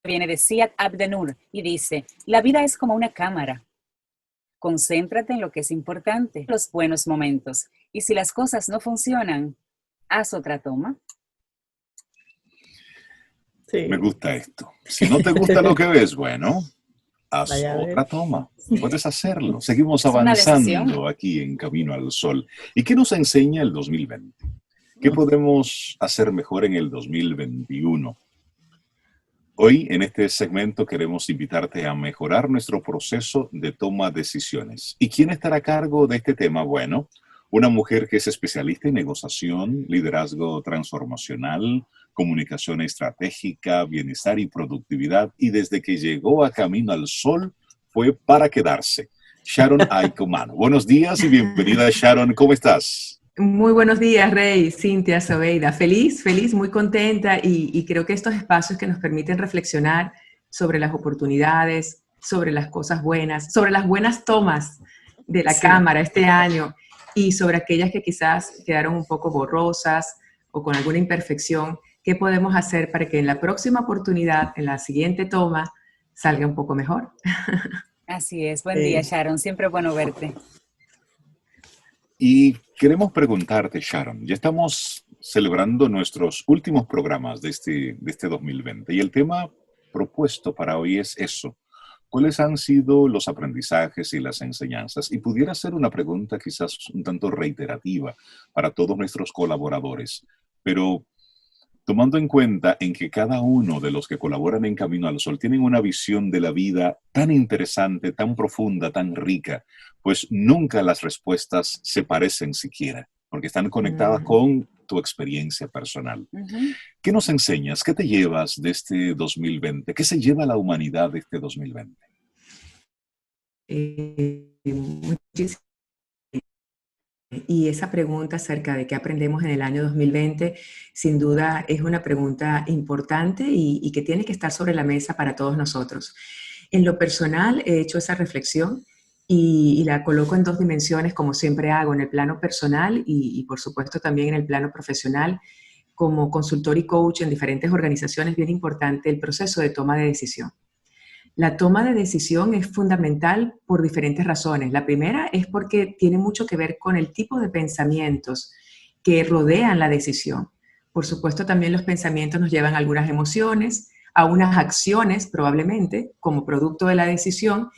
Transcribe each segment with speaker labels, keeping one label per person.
Speaker 1: Viene de Ziad Abdenur y dice, la vida es como una cámara. Concéntrate en lo que es importante, los buenos momentos. Y si las cosas no funcionan, haz otra toma.
Speaker 2: Sí.
Speaker 3: Me gusta esto. Si no te gusta lo que ves, bueno, haz
Speaker 2: Vaya a ver.
Speaker 3: otra toma. Puedes hacerlo. Seguimos
Speaker 1: Es una
Speaker 3: avanzando
Speaker 1: decisión.
Speaker 3: aquí en Camino al Sol. ¿Y qué nos enseña el 2020? ¿Qué podemos hacer mejor en el 2021? Hoy, en este segmento, queremos invitarte a mejorar nuestro proceso de toma de decisiones. ¿Y quién estará a cargo de este tema? Bueno, una mujer que es especialista en negociación, liderazgo transformacional, comunicación estratégica, bienestar y productividad, y desde que llegó a Camino al Sol fue para quedarse. Sharon Aycoumano. Buenos días y bienvenida, Sharon. ¿Cómo estás?
Speaker 4: Muy buenos días, Rey, Cintia, Sobeida. Feliz, muy contenta y creo que estos espacios que nos permiten reflexionar sobre las oportunidades, sobre las cosas buenas, sobre las buenas tomas de la Cámara este año y sobre aquellas que quizás quedaron un poco borrosas o con alguna imperfección, ¿qué podemos hacer para que en la próxima oportunidad, en la siguiente toma, salga un poco mejor?
Speaker 1: Así es. Buen día, Sharon. Siempre es bueno verte.
Speaker 3: Y queremos preguntarte, Sharon, ya estamos celebrando nuestros últimos programas de este 2020 y el tema propuesto para hoy es eso. ¿Cuáles han sido los aprendizajes y las enseñanzas? Y pudiera ser una pregunta quizás un tanto reiterativa para todos nuestros colaboradores, pero tomando en cuenta en que cada uno de los que colaboran en Camino al Sol tienen una visión de la vida tan interesante, tan profunda, tan rica, pues nunca las respuestas se parecen siquiera, porque están conectadas con tu experiencia personal. ¿Qué nos enseñas? ¿Qué te llevas de este 2020? ¿Qué se lleva la humanidad de este 2020?
Speaker 4: Muchísimas. Y esa pregunta acerca de qué aprendemos en el año 2020, sin duda es una pregunta importante y que tiene que estar sobre la mesa para todos nosotros. En lo personal he hecho esa reflexión y la coloco en dos dimensiones, como siempre hago, en el plano personal y por supuesto también en el plano profesional. Como consultor y coach en diferentes organizaciones, bien importante el proceso de toma de decisión. La toma de decisión es fundamental por diferentes razones. La primera es porque tiene mucho que ver con el tipo de pensamientos que rodean la decisión. Por supuesto, también los pensamientos nos llevan a algunas emociones, a unas acciones probablemente como producto de la decisión.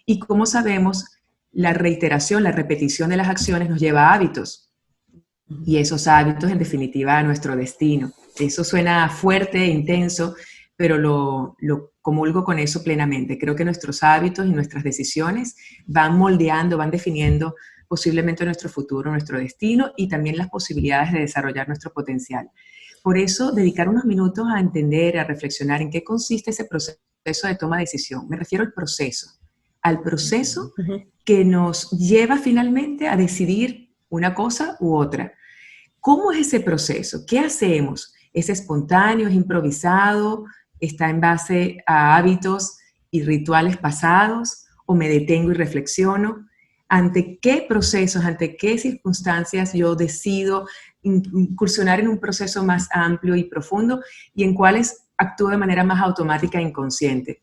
Speaker 4: Y como sabemos, la reiteración, la repetición de las acciones nos lleva a hábitos. Y esos hábitos, en definitiva, a nuestro destino. Eso suena fuerte e intenso, pero lo comulgo con eso plenamente. Creo que nuestros hábitos y nuestras decisiones van moldeando, van definiendo posiblemente nuestro futuro, nuestro destino y también las posibilidades de desarrollar nuestro potencial. Por eso, dedicar unos minutos a entender, a reflexionar en qué consiste ese proceso de toma de decisión. Me refiero al proceso que nos lleva finalmente a decidir una cosa u otra. ¿Cómo es ese proceso? ¿Qué hacemos? ¿Es espontáneo, es improvisado, está en base a hábitos y rituales pasados? ¿O me detengo y reflexiono? ¿Ante qué procesos, ante qué circunstancias yo decido incursionar en un proceso más amplio y profundo y en cuáles actúo de manera más automática e inconsciente?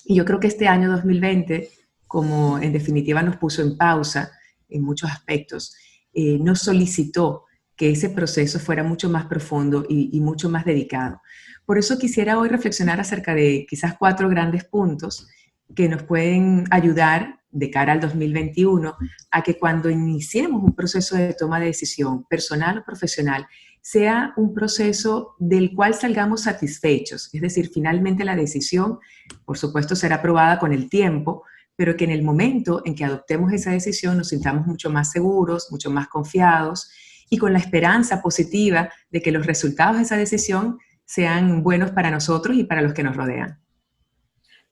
Speaker 4: Y yo creo que este año 2020, como en definitiva nos puso en pausa en muchos aspectos, nos solicitó que ese proceso fuera mucho más profundo y mucho más dedicado. Por eso quisiera hoy reflexionar acerca de quizás 4 grandes puntos que nos pueden ayudar de cara al 2021 a que cuando iniciemos un proceso de toma de decisión personal o profesional, sea un proceso del cual salgamos satisfechos. Es decir, finalmente la decisión, por supuesto, será aprobada con el tiempo, pero que en el momento en que adoptemos esa decisión nos sintamos mucho más seguros, mucho más confiados y con la esperanza positiva de que los resultados de esa decisión sean buenos para nosotros y para los que nos rodean.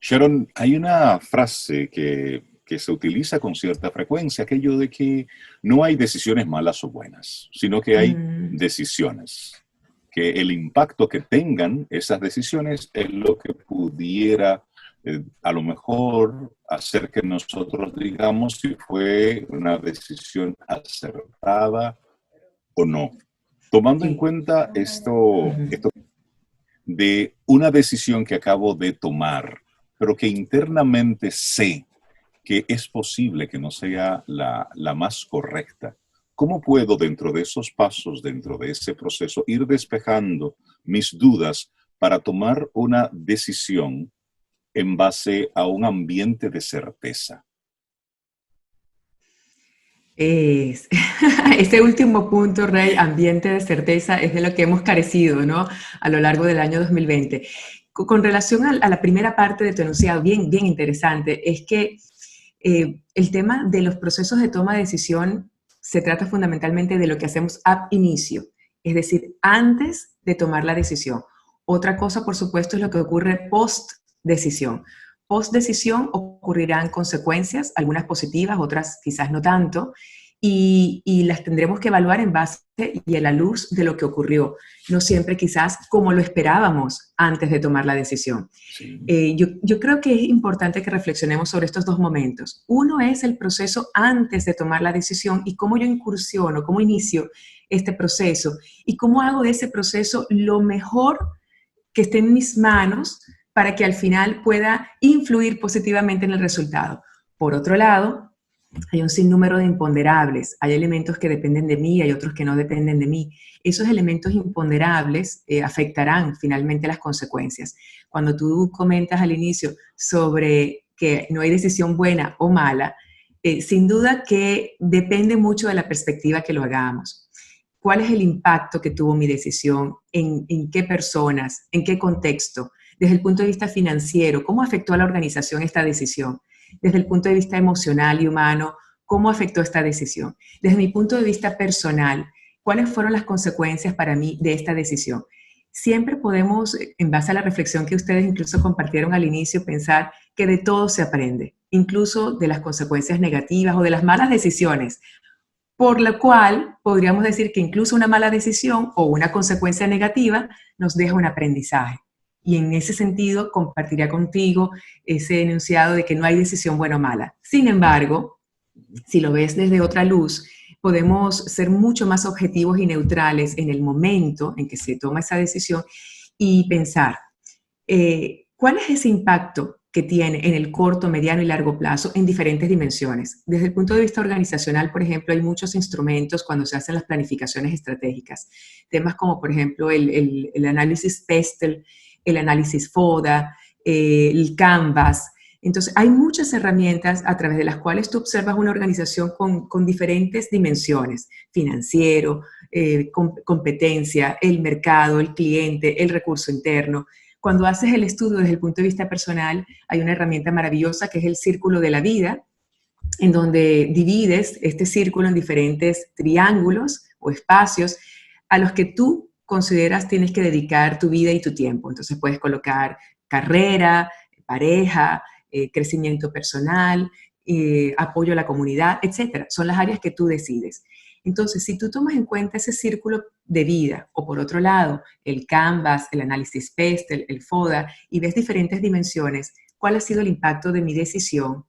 Speaker 3: Sharon, hay una frase que se utiliza con cierta frecuencia, aquello de que no hay decisiones malas o buenas, sino que hay decisiones, que el impacto que tengan esas decisiones es lo que pudiera a lo mejor hacer que nosotros digamos si fue una decisión acertada o no. Tomando en cuenta esto de una decisión que acabo de tomar, pero que internamente sé que es posible que no sea la más correcta? ¿Cómo puedo dentro de esos pasos, dentro de ese proceso, ir despejando mis dudas para tomar una decisión en base a un ambiente de certeza?
Speaker 4: Es, ese último punto, Rey, ambiente de certeza, es de lo que hemos carecido, ¿no? A lo largo del año 2020. Con relación a la primera parte de tu enunciado, bien, bien interesante, es que el tema de los procesos de toma de decisión se trata fundamentalmente de lo que hacemos ab inicio, es decir, antes de tomar la decisión. Otra cosa, por supuesto, es lo que ocurre post decisión. Post decisión ocurrirán consecuencias, algunas positivas, otras quizás no tanto, y las tendremos que evaluar en base y a la luz de lo que ocurrió, no siempre quizás como lo esperábamos antes de tomar la decisión.
Speaker 3: Sí.
Speaker 4: Yo creo que es importante que reflexionemos sobre estos dos momentos. Uno es el proceso antes de tomar la decisión y cómo yo incursiono, cómo inicio este proceso y cómo hago de ese proceso lo mejor que esté en mis manos para que al final pueda influir positivamente en el resultado. Por otro lado, hay un sinnúmero de imponderables, hay elementos que dependen de mí, hay otros que no dependen de mí. Esos elementos imponderables afectarán finalmente las consecuencias. Cuando tú comentas al inicio sobre que no hay decisión buena o mala, sin duda que depende mucho de la perspectiva que lo hagamos. ¿Cuál es el impacto que tuvo mi decisión? ¿En qué personas? ¿En qué contexto? Desde el punto de vista financiero, ¿cómo afectó a la organización esta decisión? Desde el punto de vista emocional y humano, ¿cómo afectó esta decisión? Desde mi punto de vista personal, ¿cuáles fueron las consecuencias para mí de esta decisión? Siempre podemos, en base a la reflexión que ustedes incluso compartieron al inicio, pensar que de todo se aprende, incluso de las consecuencias negativas o de las malas decisiones, por lo cual podríamos decir que incluso una mala decisión o una consecuencia negativa nos deja un aprendizaje. Y en ese sentido compartiría contigo ese enunciado de que no hay decisión buena o mala. Sin embargo, si lo ves desde otra luz, podemos ser mucho más objetivos y neutrales en el momento en que se toma esa decisión y pensar, ¿cuál es ese impacto que tiene en el corto, mediano y largo plazo en diferentes dimensiones? Desde el punto de vista organizacional, por ejemplo, hay muchos instrumentos cuando se hacen las planificaciones estratégicas. Temas como, por ejemplo, el análisis PESTEL, el análisis FODA, el Canvas. Entonces, hay muchas herramientas a través de las cuales tú observas una organización con diferentes dimensiones: financiero, competencia, el mercado, el cliente, el recurso interno. Cuando haces el estudio desde el punto de vista personal, hay una herramienta maravillosa que es el círculo de la vida, en donde divides este círculo en diferentes triángulos o espacios a los que tú consideras tienes que dedicar tu vida y tu tiempo. Entonces puedes colocar carrera, pareja, crecimiento personal, apoyo a la comunidad, etc. Son las áreas que tú decides. Entonces, si tú tomas en cuenta ese círculo de vida, o por otro lado, el Canvas, el análisis PEST, el FODA, y ves diferentes dimensiones, ¿cuál ha sido el impacto de mi decisión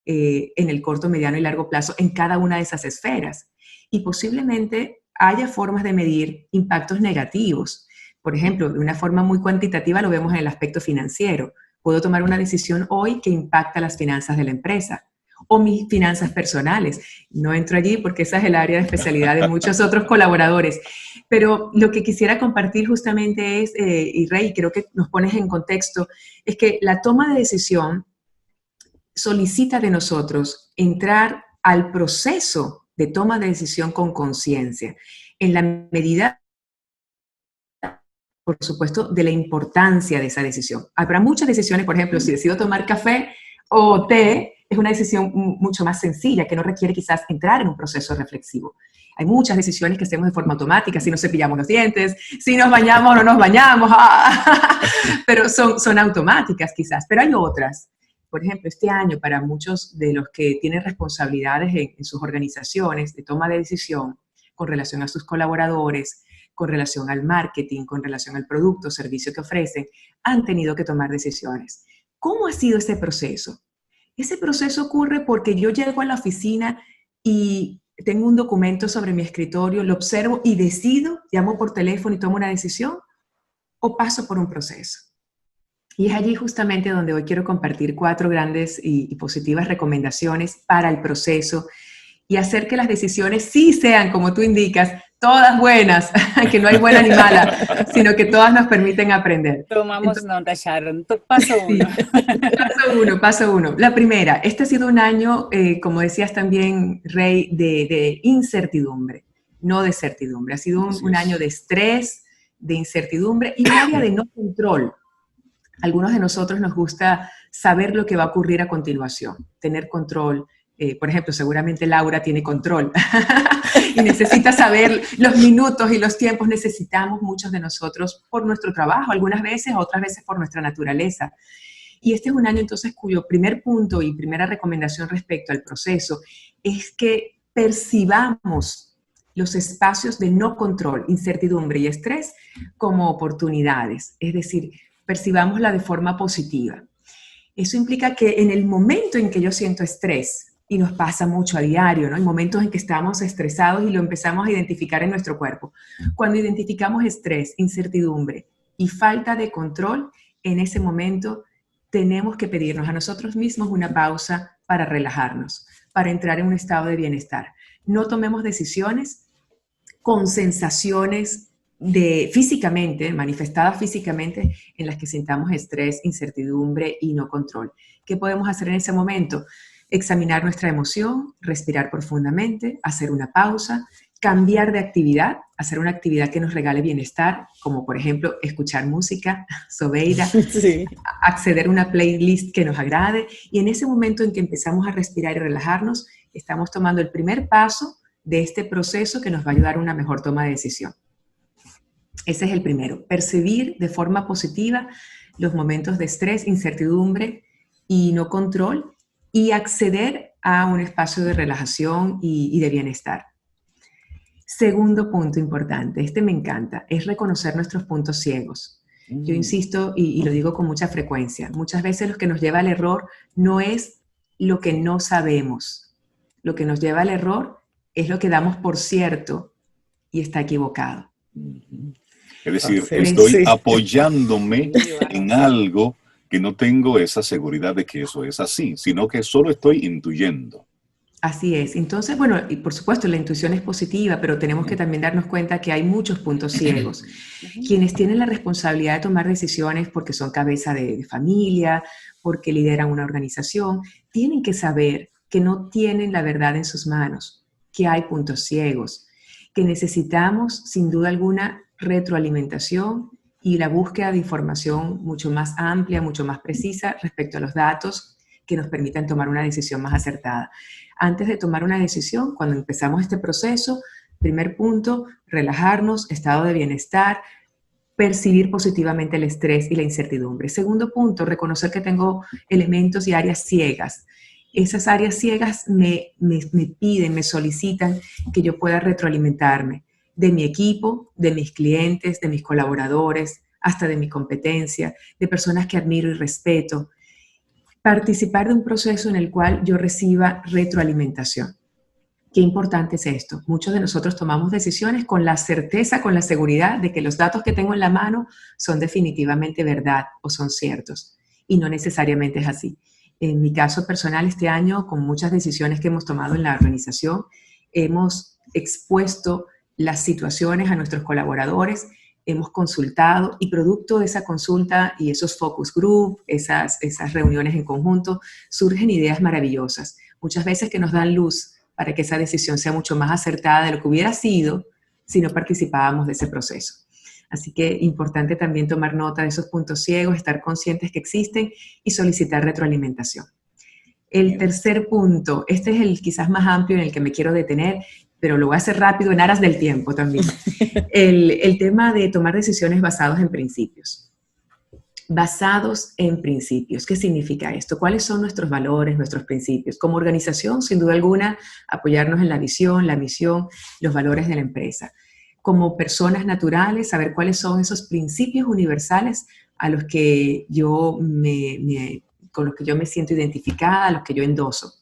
Speaker 4: en el corto, mediano y largo plazo en cada una de esas esferas? Y posiblemente haya formas de medir impactos negativos. Por ejemplo, de una forma muy cuantitativa lo vemos en el aspecto financiero. Puedo tomar una decisión hoy que impacta las finanzas de la empresa o mis finanzas personales. No entro allí porque esa es el área de especialidad de muchos otros colaboradores. Pero lo que quisiera compartir justamente es, y Rey, creo que nos pones en contexto, es que la toma de decisión solicita de nosotros entrar al proceso de toma de decisión con conciencia, en la medida, por supuesto, de la importancia de esa decisión. Habrá muchas decisiones, por ejemplo, si decido tomar café o té, es una decisión mucho más sencilla, que no requiere quizás entrar en un proceso reflexivo. Hay muchas decisiones que hacemos de forma automática, si nos cepillamos los dientes, si nos bañamos o no nos bañamos, pero son automáticas quizás. Pero hay otras. Por ejemplo, este año, para muchos de los que tienen responsabilidades en sus organizaciones de toma de decisión con relación a sus colaboradores, con relación al marketing, con relación al producto o servicio que ofrecen, han tenido que tomar decisiones. ¿Cómo ha sido ese proceso? Ese proceso ocurre porque yo llego a la oficina y tengo un documento sobre mi escritorio, lo observo y decido, llamo por teléfono y tomo una decisión. o paso por un proceso. Y es allí justamente donde hoy quiero compartir 4 grandes y positivas recomendaciones para el proceso y hacer que las decisiones sí sean, como tú indicas, todas buenas, que no hay buena ni mala, sino que todas nos permiten aprender.
Speaker 1: Tomamos nota, Sharon. Paso
Speaker 4: Sí.
Speaker 1: 1.
Speaker 4: Paso uno. La primera, este ha sido un año, como decías también, Rey, de incertidumbre, no de certidumbre. Ha sido un año de estrés, de incertidumbre y un área de no control. Algunos de nosotros nos gusta saber lo que va a ocurrir a continuación, tener control. Por ejemplo, seguramente Laura tiene control y necesita saber los minutos y los tiempos. Necesitamos muchos de nosotros por nuestro trabajo, algunas veces, otras veces por nuestra naturaleza. Y este es un año entonces cuyo primer punto y primera recomendación respecto al proceso es que percibamos los espacios de no control, incertidumbre y estrés como oportunidades, es decir, percibámosla de forma positiva. Eso implica que en el momento en que yo siento estrés, y nos pasa mucho a diario, ¿no? Hay momentos en que estamos estresados y lo empezamos a identificar en nuestro cuerpo. Cuando identificamos estrés, incertidumbre y falta de control, en ese momento tenemos que pedirnos a nosotros mismos una pausa para relajarnos, para entrar en un estado de bienestar. No tomemos decisiones con sensaciones físicamente, manifestadas físicamente, en las que sintamos estrés, incertidumbre y no control. ¿Qué podemos hacer en ese momento? Examinar nuestra emoción, respirar profundamente, hacer una pausa, cambiar de actividad, hacer una actividad que nos regale bienestar, como por ejemplo escuchar música, Sobeida, sí, acceder a una playlist que nos agrade, y en ese momento en que empezamos a respirar y relajarnos, estamos tomando el primer paso de este proceso que nos va a ayudar a una mejor toma de decisión. Ese es el primero, percibir de forma positiva los momentos de estrés, incertidumbre y no control, y acceder a un espacio de relajación y de bienestar. Segundo punto importante, este me encanta, es reconocer nuestros puntos ciegos. Yo insisto y lo digo con mucha frecuencia, muchas veces lo que nos lleva al error no es lo que no sabemos. Lo que nos lleva al error es lo que damos por cierto y está equivocado.
Speaker 3: Es decir, estoy apoyándome en algo que no tengo esa seguridad de que eso es así, sino que solo estoy intuyendo.
Speaker 4: Así es. Entonces, bueno, y por supuesto la intuición es positiva, pero tenemos que también darnos cuenta que hay muchos puntos ciegos. Quienes tienen la responsabilidad de tomar decisiones porque son cabeza de familia, porque lideran una organización, tienen que saber que no tienen la verdad en sus manos, que hay puntos ciegos, que necesitamos, sin duda alguna, retroalimentación y la búsqueda de información mucho más amplia, mucho más precisa respecto a los datos que nos permitan tomar una decisión más acertada. Antes de tomar una decisión, cuando empezamos este proceso, primer punto, relajarnos, estado de bienestar, percibir positivamente el estrés y la incertidumbre. Segundo punto, reconocer que tengo elementos y áreas ciegas. Esas áreas ciegas me piden, me solicitan que yo pueda retroalimentarme de mi equipo, de mis clientes, de mis colaboradores, hasta de mi competencia, de personas que admiro y respeto. Participar de un proceso en el cual yo reciba retroalimentación. Qué importante es esto. Muchos de nosotros tomamos decisiones con la certeza, con la seguridad de que los datos que tengo en la mano son definitivamente verdad o son ciertos. Y no necesariamente es así. En mi caso personal, este año, con muchas decisiones que hemos tomado en la organización, hemos expuesto las situaciones a nuestros colaboradores, hemos consultado y producto de esa consulta y esos focus group, esas reuniones en conjunto, surgen ideas maravillosas. Muchas veces que nos dan luz para que esa decisión sea mucho más acertada de lo que hubiera sido si no participábamos de ese proceso. Así que importante también tomar nota de esos puntos ciegos, estar conscientes que existen y solicitar retroalimentación. El tercer punto, este es el quizás más amplio en el que me quiero detener, pero lo voy a hacer rápido en aras del tiempo también. El tema de tomar decisiones basadas en principios. Basados en principios. ¿Qué significa esto? ¿Cuáles son nuestros valores, nuestros principios? Como organización, sin duda alguna, apoyarnos en la visión, la misión, los valores de la empresa. Como personas naturales, saber cuáles son esos principios universales a los que con los que yo me siento identificada, a los que yo endoso.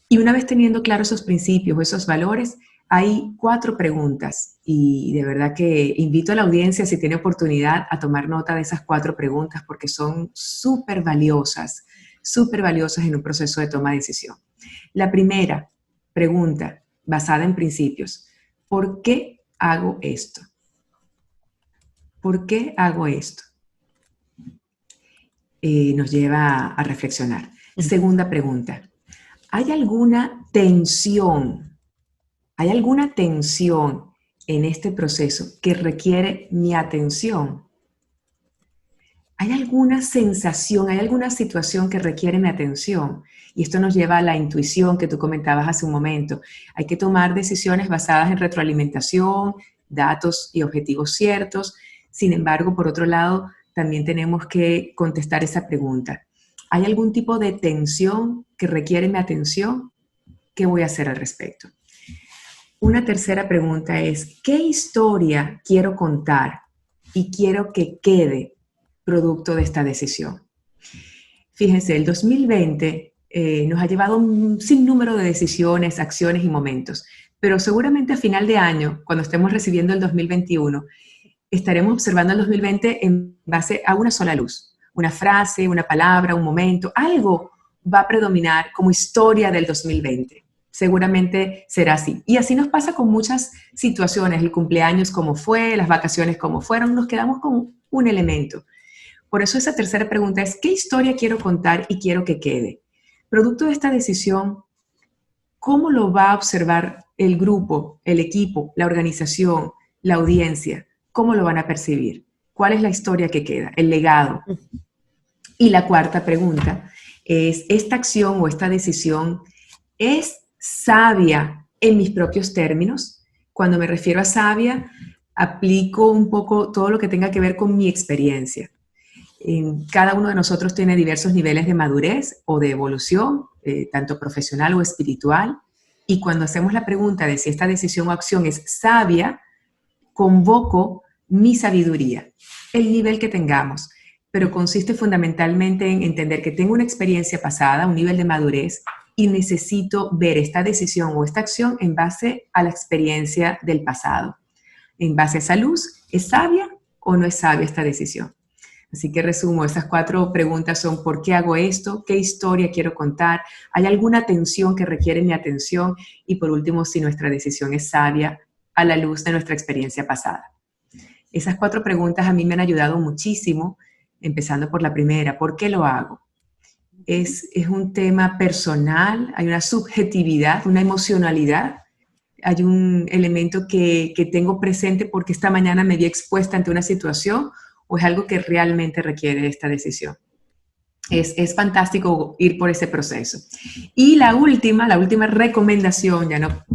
Speaker 4: Y una vez teniendo claros esos principios o esos valores, Hay 4 preguntas y de verdad que invito a la audiencia, si tiene oportunidad, a tomar nota de esas 4 preguntas porque son súper valiosas en un proceso de toma de decisión. La primera pregunta, basada en principios: ¿por qué hago esto? ¿Por qué hago esto? Nos lleva a reflexionar. Segunda pregunta, ¿hay alguna tensión en este proceso que requiere mi atención? ¿Hay alguna sensación, hay alguna situación que requiere mi atención? Y esto nos lleva a la intuición que tú comentabas hace un momento. Hay que tomar decisiones basadas en retroalimentación, datos y objetivos ciertos. Sin embargo, por otro lado, también tenemos que contestar esa pregunta. ¿Hay algún tipo de tensión que requiere mi atención? ¿Qué voy a hacer al respecto? Una tercera pregunta es: ¿qué historia quiero contar y quiero que quede producto de esta decisión? Fíjense, el 2020 nos ha llevado un sinnúmero de decisiones, acciones y momentos, pero seguramente a final de año, cuando estemos recibiendo el 2021, estaremos observando el 2020 en base a una sola luz. Una frase, una palabra, un momento, algo va a predominar como historia del 2020. Seguramente será así. Y así nos pasa con muchas situaciones, el cumpleaños como fue, las vacaciones como fueron, nos quedamos con un elemento. Por eso esa tercera pregunta es: ¿qué historia quiero contar y quiero que quede? Producto de esta decisión, ¿cómo lo va a observar el grupo, el equipo, la organización, la audiencia? ¿Cómo lo van a percibir? ¿Cuál es la historia que queda? El legado. Y la cuarta pregunta es: ¿esta acción o esta decisión es sabia en mis propios términos? Cuando me refiero a sabia, aplico un poco todo lo que tenga que ver con mi experiencia. Cada uno de nosotros tiene diversos niveles de madurez o de evolución, tanto profesional o espiritual, y cuando hacemos la pregunta de si esta decisión o acción es sabia, convoco mi sabiduría, el nivel que tengamos, pero consiste fundamentalmente en entender que tengo una experiencia pasada, un nivel de madurez, y necesito ver esta decisión o esta acción en base a la experiencia del pasado. En base a esa luz, ¿es sabia o no es sabia esta decisión? Así que resumo, esas 4 preguntas son: ¿por qué hago esto? ¿Qué historia quiero contar? ¿Hay alguna tensión que requiere mi atención? Y por último, si nuestra decisión es sabia a la luz de nuestra experiencia pasada. Esas 4 preguntas a mí me han ayudado muchísimo, empezando por la primera: ¿por qué lo hago? Es un tema personal, hay una subjetividad, una emocionalidad, hay un elemento que tengo presente porque esta mañana me vi expuesta ante una situación, o es algo que realmente requiere esta decisión. Es fantástico ir por ese proceso. Y la última recomendación, ya no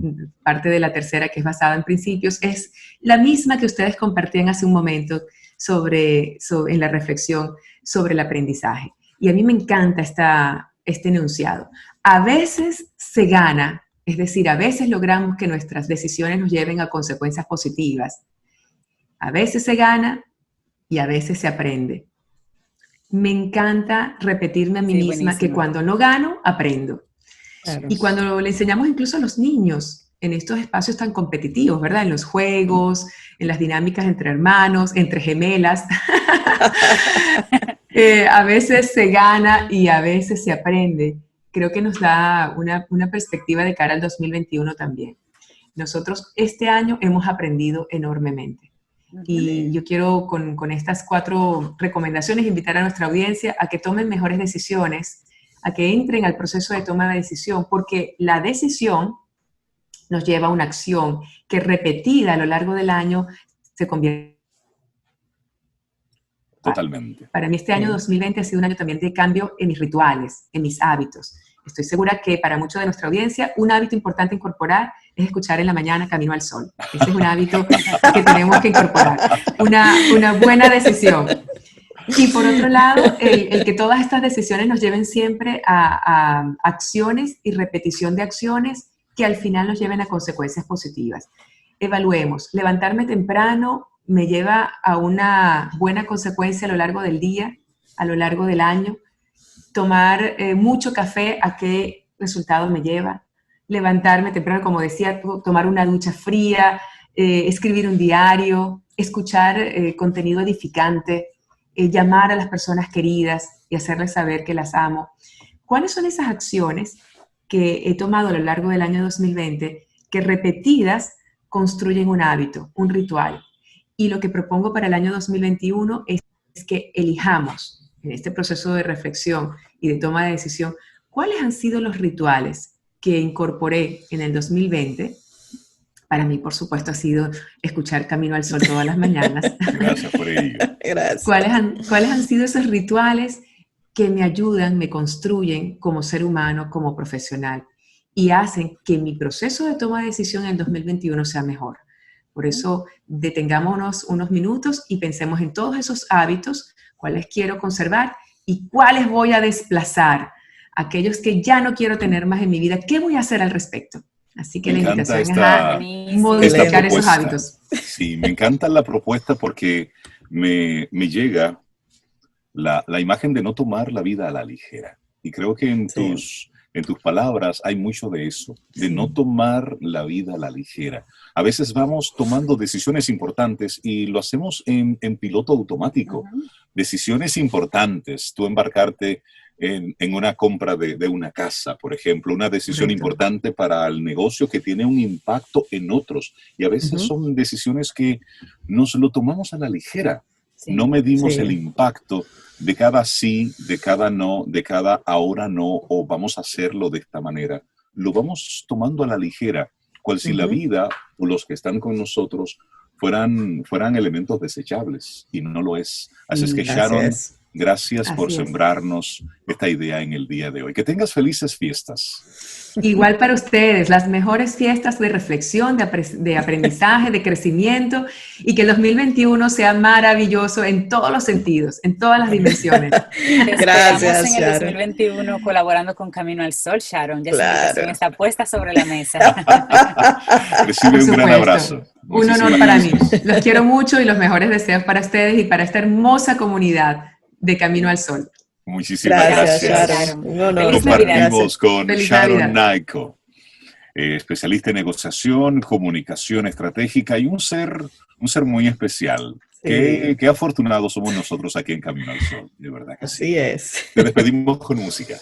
Speaker 4: parte de la tercera, que es basada en principios, es la misma que ustedes compartían hace un momento en la reflexión sobre el aprendizaje. Y a mí me encanta este enunciado. A veces se gana, es decir, a veces logramos que nuestras decisiones nos lleven a consecuencias positivas. A veces se gana y a veces se aprende. Me encanta repetirme a mí misma buenísimo. Que cuando no gano, aprendo. Claro. Y cuando le enseñamos incluso a los niños en estos espacios tan competitivos, ¿verdad? En los juegos, en las dinámicas entre hermanos, entre gemelas. A veces se gana y a veces se aprende. Creo que nos da una perspectiva de cara al 2021 también. Nosotros este año hemos aprendido enormemente. Y yo quiero con estas 4 recomendaciones invitar a nuestra audiencia a que tomen mejores decisiones, a que entren al proceso de toma de decisión, porque la decisión nos lleva a una acción que repetida a lo largo del año se convierte.
Speaker 3: Totalmente.
Speaker 4: Para mí este año 2020 ha sido un año también de cambio en mis rituales, en mis hábitos. Estoy segura que para muchos de nuestra audiencia un hábito importante a incorporar es escuchar en la mañana Camino al Sol. Ese es un hábito que tenemos que incorporar. Una buena decisión. Y por otro lado, el que todas estas decisiones nos lleven siempre a acciones y repetición de acciones que al final nos lleven a consecuencias positivas. Evaluemos. Levantarme temprano me lleva a una buena consecuencia a lo largo del día, a lo largo del año. Tomar mucho café, ¿a qué resultado me lleva? levantarme temprano, como decía, tomar una ducha fría, escribir un diario, escuchar contenido edificante, llamar a las personas queridas y hacerles saber que las amo. ¿Cuáles son esas acciones que he tomado a lo largo del año 2020 que repetidas construyen un hábito, un ritual? Y lo que propongo para el año 2021 es que elijamos en este proceso de reflexión y de toma de decisión cuáles han sido los rituales que incorporé en el 2020. Para mí, por supuesto, ha sido escuchar Camino al Sol todas las mañanas.
Speaker 3: Gracias por ello.
Speaker 2: Gracias.
Speaker 4: ¿Cuáles han sido esos rituales que me ayudan, me construyen como ser humano, como profesional y hacen que mi proceso de toma de decisión en el 2021 sea mejor? Por eso, detengámonos unos minutos y pensemos en todos esos hábitos, cuáles quiero conservar y cuáles voy a desplazar, aquellos que ya no quiero tener más en mi vida. ¿Qué voy a hacer al respecto? Así que la invitación es a modificar esos hábitos.
Speaker 3: Sí, me encanta la propuesta porque me llega la imagen de no tomar la vida a la ligera. Y creo que en tus palabras hay mucho de eso, de no tomar la vida a la ligera. A veces vamos tomando decisiones importantes y lo hacemos en piloto automático. Decisiones importantes, tú embarcarte en una compra de una casa, por ejemplo, una decisión importante para el negocio que tiene un impacto en otros. Y a veces son decisiones que nos lo tomamos a la ligera. Sí. No medimos el impacto de cada sí, de cada no, de cada ahora no, o vamos a hacerlo de esta manera. Lo vamos tomando a la ligera, cual si la vida o los que están con nosotros fueran elementos desechables, y no lo es. Así es que, Sharon, gracias por sembrarnos esta idea en el día de hoy. Que tengas felices fiestas.
Speaker 4: Igual para ustedes, las mejores fiestas de reflexión, de aprendizaje, de crecimiento, y que el 2021 sea maravilloso en todos los sentidos, en todas las dimensiones.
Speaker 1: Gracias, en el 2021 colaborando con Camino al Sol, Sharon. Ya esa invitación está puesta sobre la mesa.
Speaker 3: Recibe un gran abrazo.
Speaker 4: Un honor para mí. Los quiero mucho y los mejores deseos para ustedes y para esta hermosa comunidad de Camino al Sol.
Speaker 3: Muchísimas gracias.
Speaker 1: Sharon.
Speaker 3: Compartimos con Sharon Naiko, especialista en negociación, comunicación estratégica y un ser muy especial. Qué afortunados somos nosotros aquí en Camino al Sol, de verdad que
Speaker 2: Así es.
Speaker 3: Te despedimos con música.